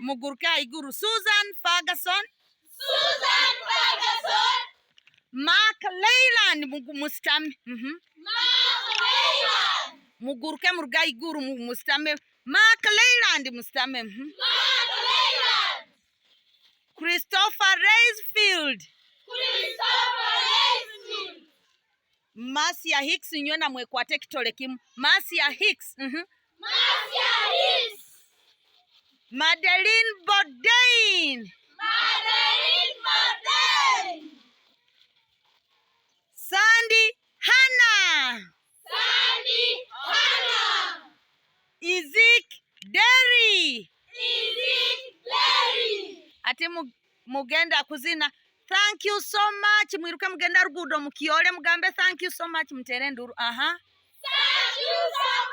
Mugurka iguru. Susan Ferguson. Mark Leyland mustame. Mark Leyland. Mugurka murga iguru mustame. Mark Leyland mustame. Mark Leyland. Christopher Reisfield. Marcia Hicks nyona mwekwate kitole kimu. Marcia Hicks. Marcia Hicks. Madeline Bourdain. Sandy Hannah. Ezekiel Derry. Ate mugenda kuzina. Thank you so much. Mwiruke mugenda rugudo mukiole mugambe thank you so much mtere nduru. Thank you so much.